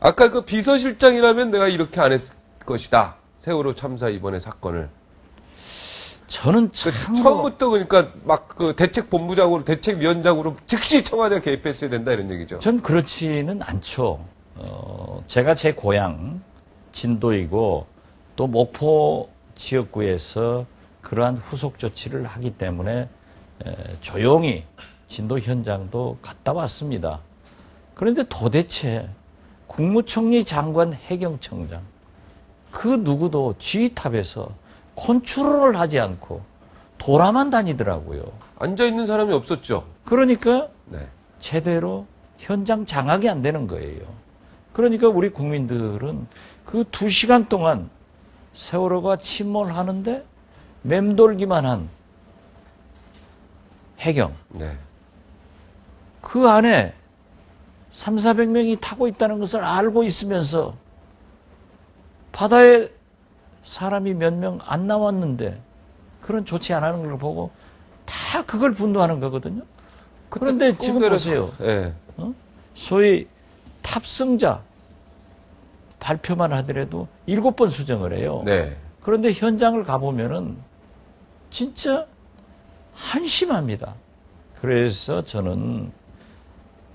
아까 그 비서실장이라면 내가 이렇게 안 했을 것이다. 세월호 참사 이번에 사건을. 저는 처음부터 그러니까 막 그 대책본부장으로 대책위원장으로 즉시 청와대가 개입했어야 된다 이런 얘기죠. 전 그렇지는 않죠. 제가 제 고향 진도이고 또 목포 지역구에서 그러한 후속 조치를 하기 때문에 조용히 진도 현장도 갔다 왔습니다. 그런데 도대체 국무총리 장관 해경청장 그 누구도 지휘탑에서 컨트롤을 하지 않고 돌아만 다니더라고요. 앉아있는 사람이 없었죠. 그러니까 네. 제대로 현장 장악이 안 되는 거예요. 그러니까 우리 국민들은 그 2시간 동안 세월호가 침몰하는데 맴돌기만 한 해경. 네. 그 안에 300~400명이 타고 있다는 것을 알고 있으면서 바다에 사람이 몇 명 안 나왔는데 그런 조치 안 하는 걸 보고 다 그걸 분노하는 거거든요. 그런데 지금 보세요. 네. 소위 탑승자 발표만 하더라도 7번 수정을 해요. 네. 그런데 현장을 가보면은 진짜 한심합니다. 그래서 저는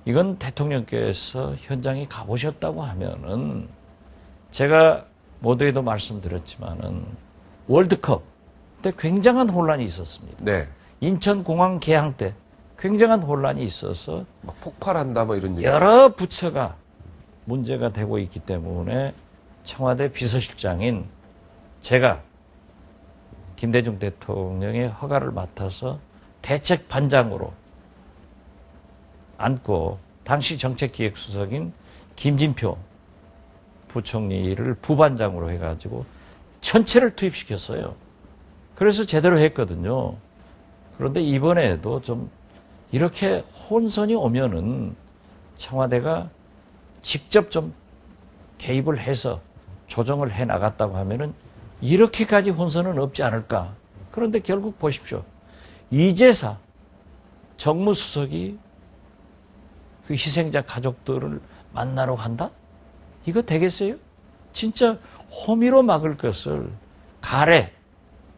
이건 대통령께서 현장에 가보셨다고 하면은 제가 모두에도 말씀드렸지만은 월드컵 때 굉장한 혼란이 있었습니다. 네. 인천공항 개항 때 굉장한 혼란이 있어서 막 폭발한다 뭐 이런 얘기. 여러 부처가 문제가 되고 있기 때문에 청와대 비서실장인 제가 김대중 대통령의 허가를 맡아서 대책반장으로 앉고 당시 정책기획수석인 김진표 부총리를 부반장으로 해가지고 전체를 투입시켰어요. 그래서 제대로 했거든요. 그런데 이번에도 좀 이렇게 혼선이 오면은 청와대가 직접 좀 개입을 해서 조정을 해 나갔다고 하면은 이렇게까지 혼선은 없지 않을까. 그런데 결국 보십시오. 이재사 정무수석이 그 희생자 가족들을 만나러 간다? 이거 되겠어요? 진짜 호미로 막을 것을 가래,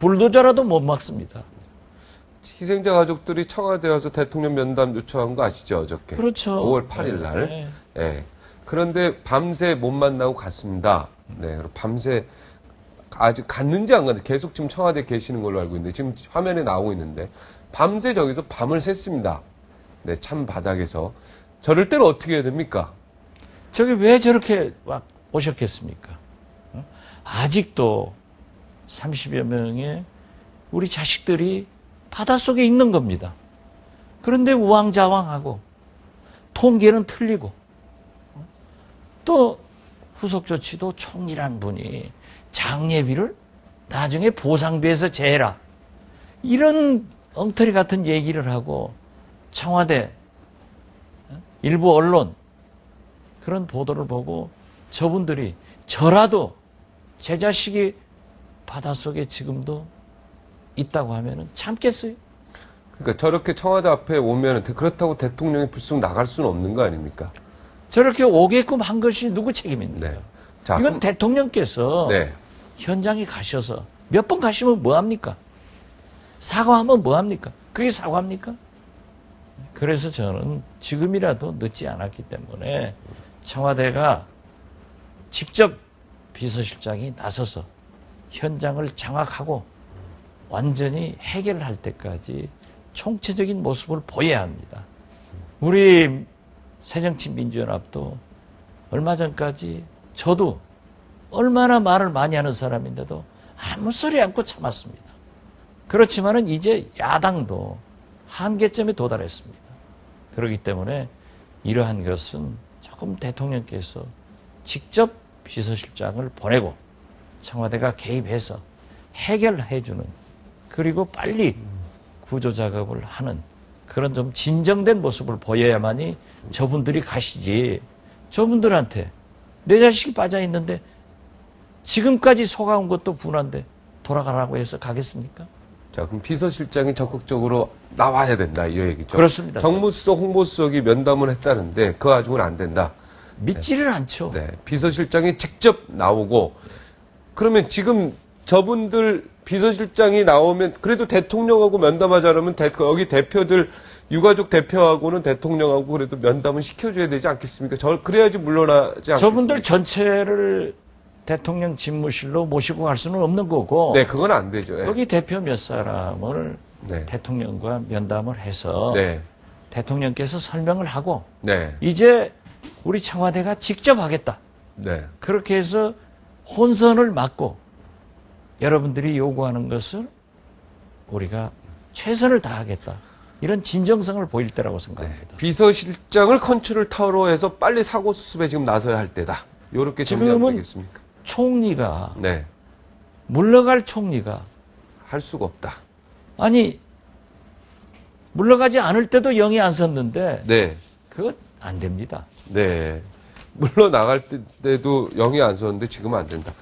불도저라도 못 막습니다. 희생자 가족들이 청와대 와서 대통령 면담 요청한 거 아시죠? 어저께. 그렇죠. 5월 8일 날. 네. 네. 그런데 밤새 못 만나고 갔습니다. 네. 그리고 밤새 아직 갔는지 안 갔는지 계속 지금 청와대에 계시는 걸로 알고 있는데 지금 화면에 나오고 있는데 밤새 저기서 밤을 샜습니다. 네. 참 바닥에서. 저럴 때는 어떻게 해야 됩니까? 저기 왜 저렇게 막 오셨겠습니까? 아직도 30여 명의 우리 자식들이 바닷속에 있는 겁니다. 그런데 우왕좌왕하고 통계는 틀리고 또 후속 조치도 총리란 분이 장례비를 나중에 보상비에서 제해라. 이런 엉터리 같은 얘기를 하고 청와대 일부 언론 그런 보도를 보고 저분들이 저라도 제 자식이 바닷속에 지금도 있다고 하면은 참겠어요? 그러니까 저렇게 청와대 앞에 오면 그렇다고 대통령이 불쑥 나갈 수는 없는 거 아닙니까? 저렇게 오게끔 한 것이 누구 책임입니까? 네. 자, 이건 대통령께서 네. 현장에 가셔서 몇 번 가시면 뭐합니까? 사과하면 뭐합니까? 그게 사과합니까? 그래서 저는 지금이라도 늦지 않았기 때문에 청와대가 직접 비서실장이 나서서 현장을 장악하고 완전히 해결할 때까지 총체적인 모습을 보여야 합니다. 우리 새정치민주연합도 얼마 전까지 저도 얼마나 말을 많이 하는 사람인데도 아무 소리 않고 참았습니다. 그렇지만은 이제 야당도 한계점에 도달했습니다. 그렇기 때문에 이러한 것은 조금 대통령께서 직접 비서실장을 보내고 청와대가 개입해서 해결해주는 그리고 빨리 구조작업을 하는 그런 좀 진정된 모습을 보여야만이 저분들이 가시지. 저분들한테 내 자식이 빠져있는데 지금까지 속아온 것도 분한데 돌아가라고 해서 가겠습니까? 자, 그럼 비서실장이 적극적으로 나와야 된다, 이 얘기죠. 그렇습니다. 정무수석, 홍보수석이 면담을 했다는데 그 와중은 안 된다. 믿지를 않죠. 네, 비서실장이 직접 나오고 그러면 지금 저분들 비서실장이 나오면 그래도 대통령하고 면담하자면 여기 대표들 유가족 대표하고는 대통령하고 그래도 면담은 시켜줘야 되지 않겠습니까? 그래야지 물러나지 않겠습니까? 저분들 전체를 대통령 집무실로 모시고 갈 수는 없는 거고. 네, 그건 안 되죠. 예. 여기 대표 몇 사람을 네. 대통령과 면담을 해서 네. 대통령께서 설명을 하고 네. 이제 우리 청와대가 직접 하겠다. 네. 그렇게 해서 혼선을 막고 여러분들이 요구하는 것을 우리가 최선을 다하겠다. 이런 진정성을 보일 때라고 생각합니다. 비서실장을 컨트롤 타워로 해서 빨리 사고 수습에 지금 나서야 할 때다. 이렇게 정리하면 지금은 되겠습니까? 총리가 네. 물러갈 총리가 할 수가 없다. 아니 물러가지 않을 때도 영이 안 섰는데 네. 그거 안 됩니다. 네. 물러나갈 때도 영이 안 섰는데 지금은 안 된다.